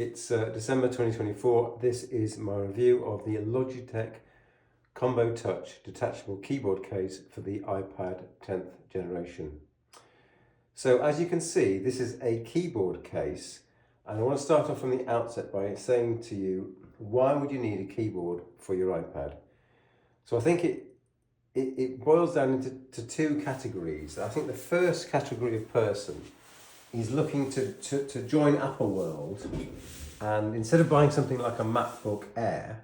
It's December 2024. This is my review of the Logitech Combo Touch detachable keyboard case for the iPad 10th generation. So as you can see, this is a keyboard case, and I want to start off from the outset by saying to you, why would you need a keyboard for your iPad? So I think it boils down into two categories. I think the first category of person is looking to join Apple world, and instead of buying something like a MacBook Air,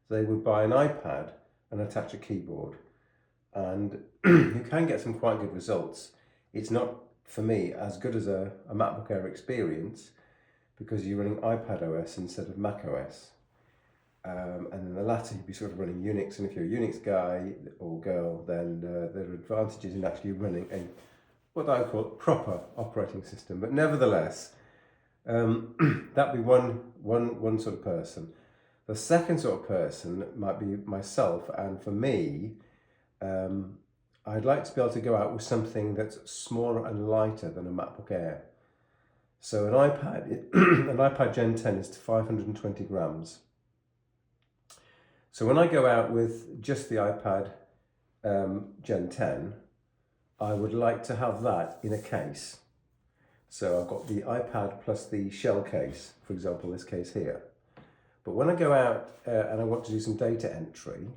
they would buy an iPad and attach a keyboard, and you can get some quite good results. It's not, for me, as good as a MacBook Air experience because you're running iPad OS instead of Mac OS. And in the latter, you'd be sort of running Unix, and if you're a Unix guy or girl, then there are advantages in actually running a what I call a proper operating system. But nevertheless, that'd be one sort of person. The second sort of person might be myself, and for me, I'd like to be able to go out with something that's smaller and lighter than a MacBook Air. So an iPad Gen 10 is 520 grams. So when I go out with just the iPad Gen 10, I would like to have that in a case. So I've got the iPad plus the shell case, for example, this case here. But when I go out and I want to do some data entry,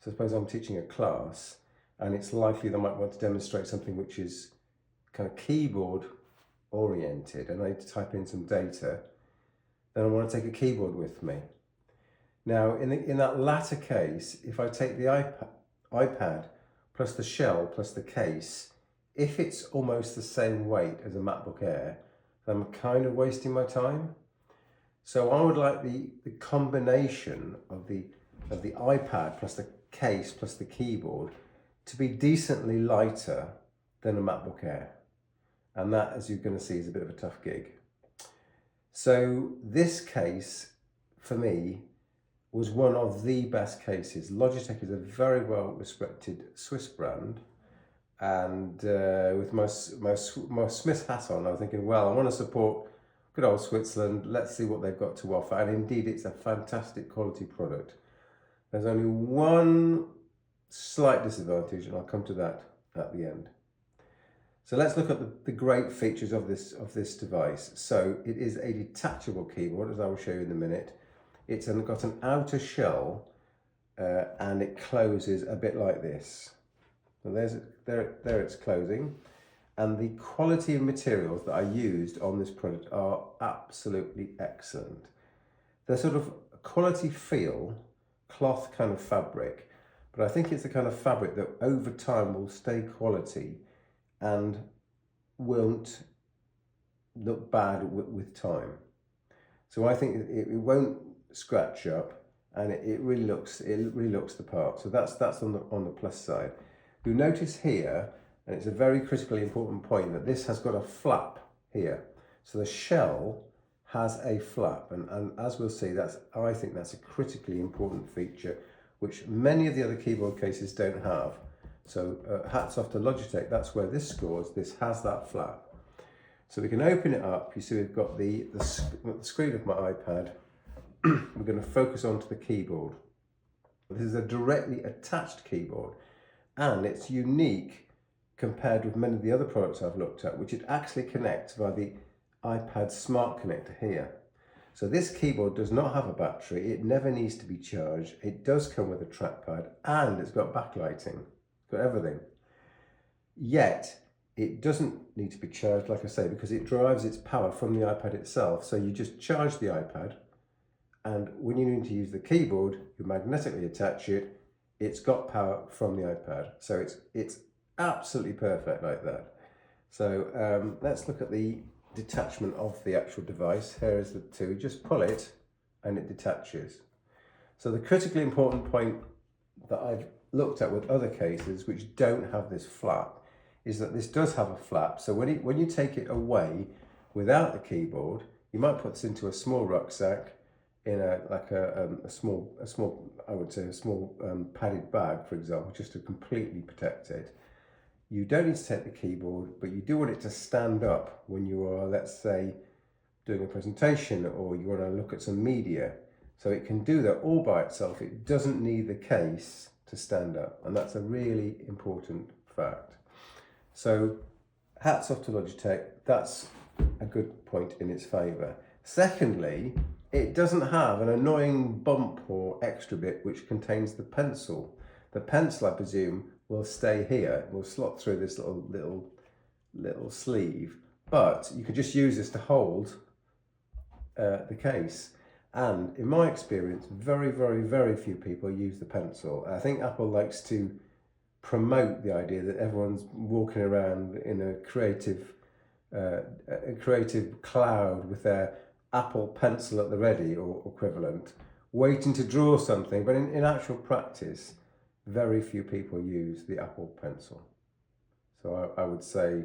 so suppose I'm teaching a class and it's likely they might want to demonstrate something which is kind of keyboard oriented, and I need to type in some data, then I want to take a keyboard with me. Now, in that latter case, if I take the iPad plus the shell plus the case, if it's almost the same weight as a MacBook Air, then I'm kind of wasting my time. So I would like the combination of the iPad plus the case plus the keyboard to be decently lighter than a MacBook Air. And that, as you're going to see, is a bit of a tough gig. So this case, for me, was one of the best cases. Logitech is a very well respected Swiss brand, and with my Smith hat on, I was thinking, well, I want to support good old Switzerland, let's see what they've got to offer. And indeed, it's a fantastic quality product. There's only one slight disadvantage, and I'll come to that at the end. So let's look at the great features of this device. So it is a detachable keyboard, as I will show you in a minute. It's got an outer shell and it closes a bit like this. So there it's closing. And the quality of materials that I used on this product are absolutely excellent. They're sort of quality feel, cloth kind of fabric, but I think it's the kind of fabric that over time will stay quality and won't look bad with time. So I think it won't scratch up, and it really looks the part. So that's on the plus side. You'll notice here, and it's a very critically important point, that this has got a flap here. So the shell has a flap, and as we'll see, I think that's a critically important feature which many of the other keyboard cases don't have. So hats off to Logitech, that's where this scores. This has that flap. So we can open it up. You see we've got the screen of my iPad. We're going to focus onto the keyboard. This is a directly attached keyboard, and it's unique compared with many of the other products I've looked at, which it actually connects via the iPad Smart Connector here. So this keyboard does not have a battery. It never needs to be charged. It does come with a trackpad, and it's got backlighting. It's got everything. Yet it doesn't need to be charged, like I say, because it derives its power from the iPad itself. So you just charge the iPad, and when you need to use the keyboard, you magnetically attach it. It's got power from the iPad. So it's absolutely perfect like that. So let's look at the detachment of the actual device. Here is the two. Just pull it and it detaches. So the critically important point that I've looked at with other cases which don't have this flap is that this does have a flap. So when you take it away without the keyboard, you might put this into a small rucksack, in a small I would say a small padded bag, for example, just to completely protect it. You don't need to take the keyboard, but you do want it to stand up when you are, let's say, doing a presentation, or you want to look at some media. So it can do that all by itself. It doesn't need the case to stand up, and that's a really important fact. So hats off to Logitech. That's a good point in its favour. Secondly, it doesn't have an annoying bump or extra bit which contains the pencil. The pencil, I presume, will stay here. Will slot through this little sleeve, but you could just use this to hold the case. And in my experience, very, very, very few people use the pencil. I think Apple likes to promote the idea that everyone's walking around in a creative cloud with their Apple Pencil at the ready or equivalent, waiting to draw something. But in actual practice, very few people use the Apple Pencil. So I would say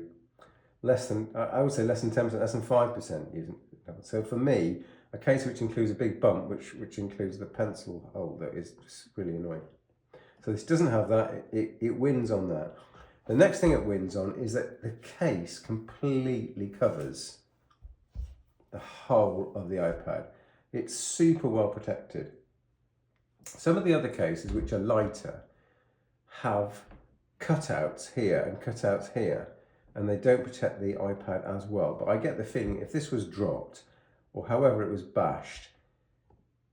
less than 10%, less than 5% using it. So for me, a case which includes a big bump, which includes the pencil holder, is just really annoying. So this doesn't have that. It wins on that. The next thing it wins on is that the case completely covers the whole of the iPad. It's super well protected. Some of the other cases, which are lighter, have cutouts here and cutouts here, and they don't protect the iPad as well. But I get the feeling if this was dropped, or however it was bashed,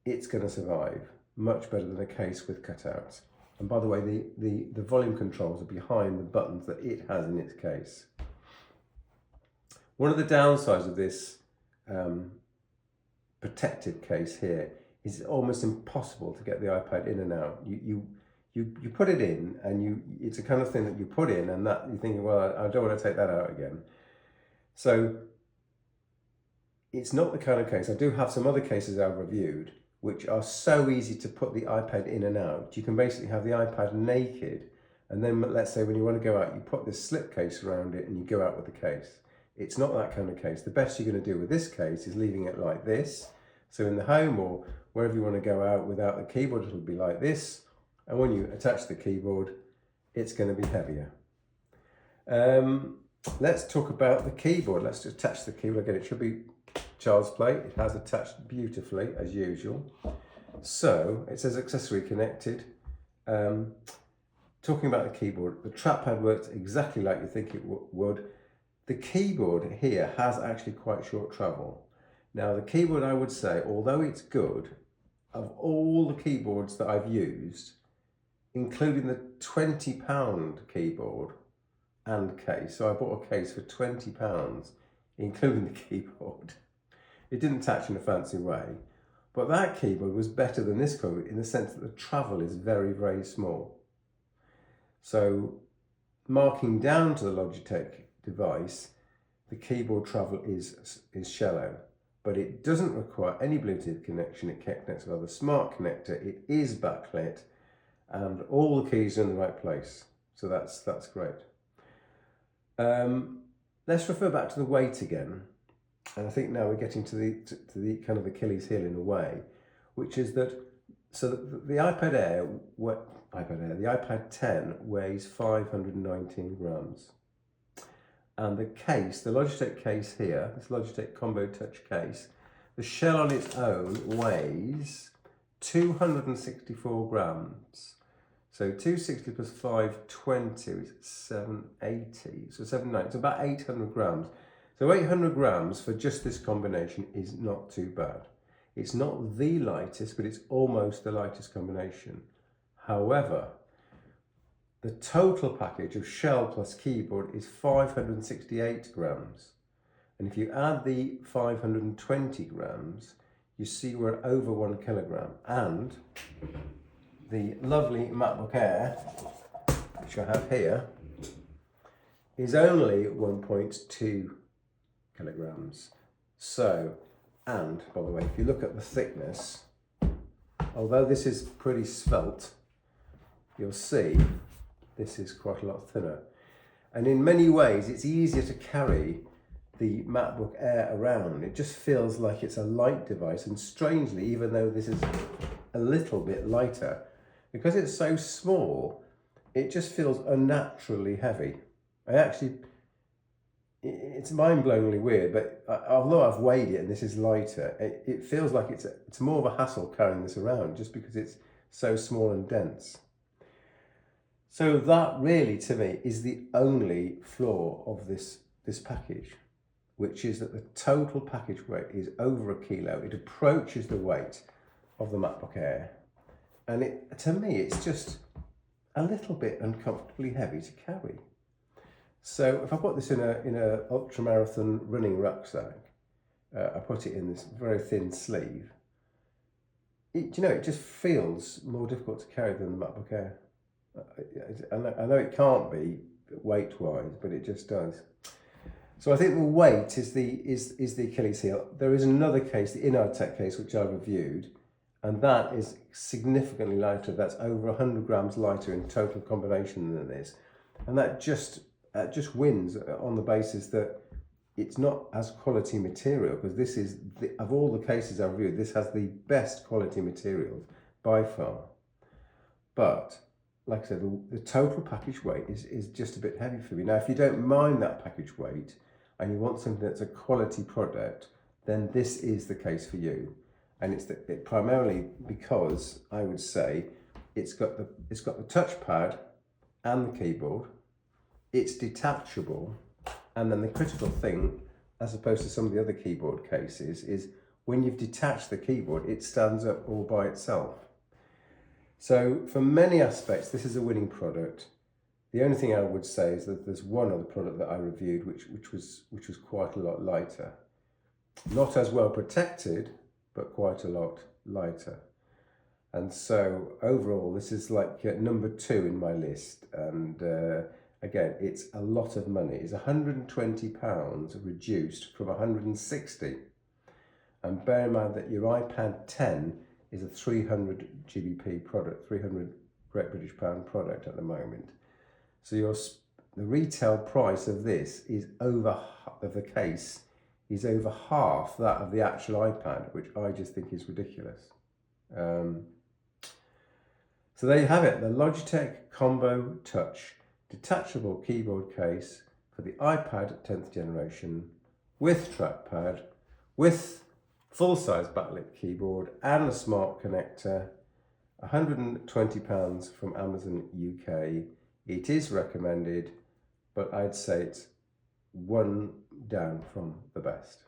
it's going to survive much better than a case with cutouts. And by the way, the volume controls are behind the buttons that it has in its case. One of the downsides of this protected case here is it's almost impossible to get the iPad in and out. You put it in, and it's a kind of thing that you put in, and that you're thinking, well, I don't want to take that out again. So it's not the kind of case. I do have some other cases I've reviewed which are so easy to put the iPad in and out. You can basically have the iPad naked, and then let's say when you want to go out, you put this slip case around it and you go out with the case. It's not that kind of case. The best you're going to do with this case is leaving it like this. So in the home or wherever you want to go out without the keyboard, it'll be like this. And when you attach the keyboard, it's going to be heavier. Let's talk about the keyboard. Let's just attach the keyboard. Again, it should be child's play. It has attached beautifully as usual. So it says accessory connected. Talking about the keyboard, the trackpad works exactly like you think it would. The keyboard here has actually quite short travel. Now the keyboard, I would say, although it's good, of all the keyboards that I've used, including the £20 keyboard and case, so I bought a case for £20, including the keyboard. It didn't attach in a fancy way, but that keyboard was better than this keyboard in the sense that the travel is very, very small. So marking down to the Logitech device, the keyboard travel is shallow, but it doesn't require any Bluetooth connection. It connects with a smart connector. It is backlit, and all the keys are in the right place. So that's great. Let's refer back to the weight again. And I think now we're getting to the kind of Achilles heel in a way, which is that, so the iPad Air, the iPad 10 weighs 519 grams. And the case, the Logitech case here, this Logitech Combo Touch case, the shell on its own weighs 264 grams. So 260 plus 520 is 780, so 790, it's about 800 grams. So 800 grams for just this combination is not too bad. It's not the lightest, but it's almost the lightest combination. However, the total package of shell plus keyboard is 568 grams. And if you add the 520 grams, you see we're over 1 kilogram. And the lovely MacBook Air, which I have here, is only 1.2 kilograms. So, and by the way, if you look at the thickness, although this is pretty svelte, you'll see this is quite a lot thinner. And in many ways, it's easier to carry the MacBook Air around. It just feels like it's a light device, and strangely, even though this is a little bit lighter, because it's so small, it just feels unnaturally heavy. I actually it's mind-blowingly weird, but although I've weighed it and this is lighter, it feels like it's more of a hassle carrying this around just because it's so small and dense. So that really, to me, is the only flaw of this package, which is that the total package weight is over 1 kilo. It approaches the weight of the MacBook Air, and to me, it's just a little bit uncomfortably heavy to carry. So if I put this in a ultra marathon running rucksack, I put it in this very thin sleeve. It just feels more difficult to carry than the MacBook Air. I know it can't be weight-wise, but it just does. So I think the weight is the Achilles heel. There is another case, the InHardTech case, which I reviewed, and that is significantly lighter. That's over 100 grams lighter in total combination than this, and that just wins on the basis that it's not as quality material, because this is, of all the cases I've reviewed, this has the best quality materials by far. But like I said, the total package weight is just a bit heavy for me. Now, if you don't mind that package weight and you want something that's a quality product, then this is the case for you. And it's primarily because I would say it's got the touchpad and the keyboard. It's detachable, and then the critical thing, as opposed to some of the other keyboard cases, is when you've detached the keyboard, it stands up all by itself. So for many aspects, this is a winning product. The only thing I would say is that there's one other product that I reviewed which was quite a lot lighter. Not as well protected, but quite a lot lighter. And so overall, this is like number 2 in my list. And again, it's a lot of money. It's £120 reduced from 160. And bear in mind that your iPad 10 is a 300 GBP product, 300 Great British Pound product at the moment. So the retail price of this is over half that of the actual iPad, which I just think is ridiculous. So there you have it, the Logitech Combo Touch detachable keyboard case for the iPad 10th generation with trackpad, with full-size backlit keyboard and a smart connector. £120 from Amazon UK. It is recommended, but I'd say it's one down from the best.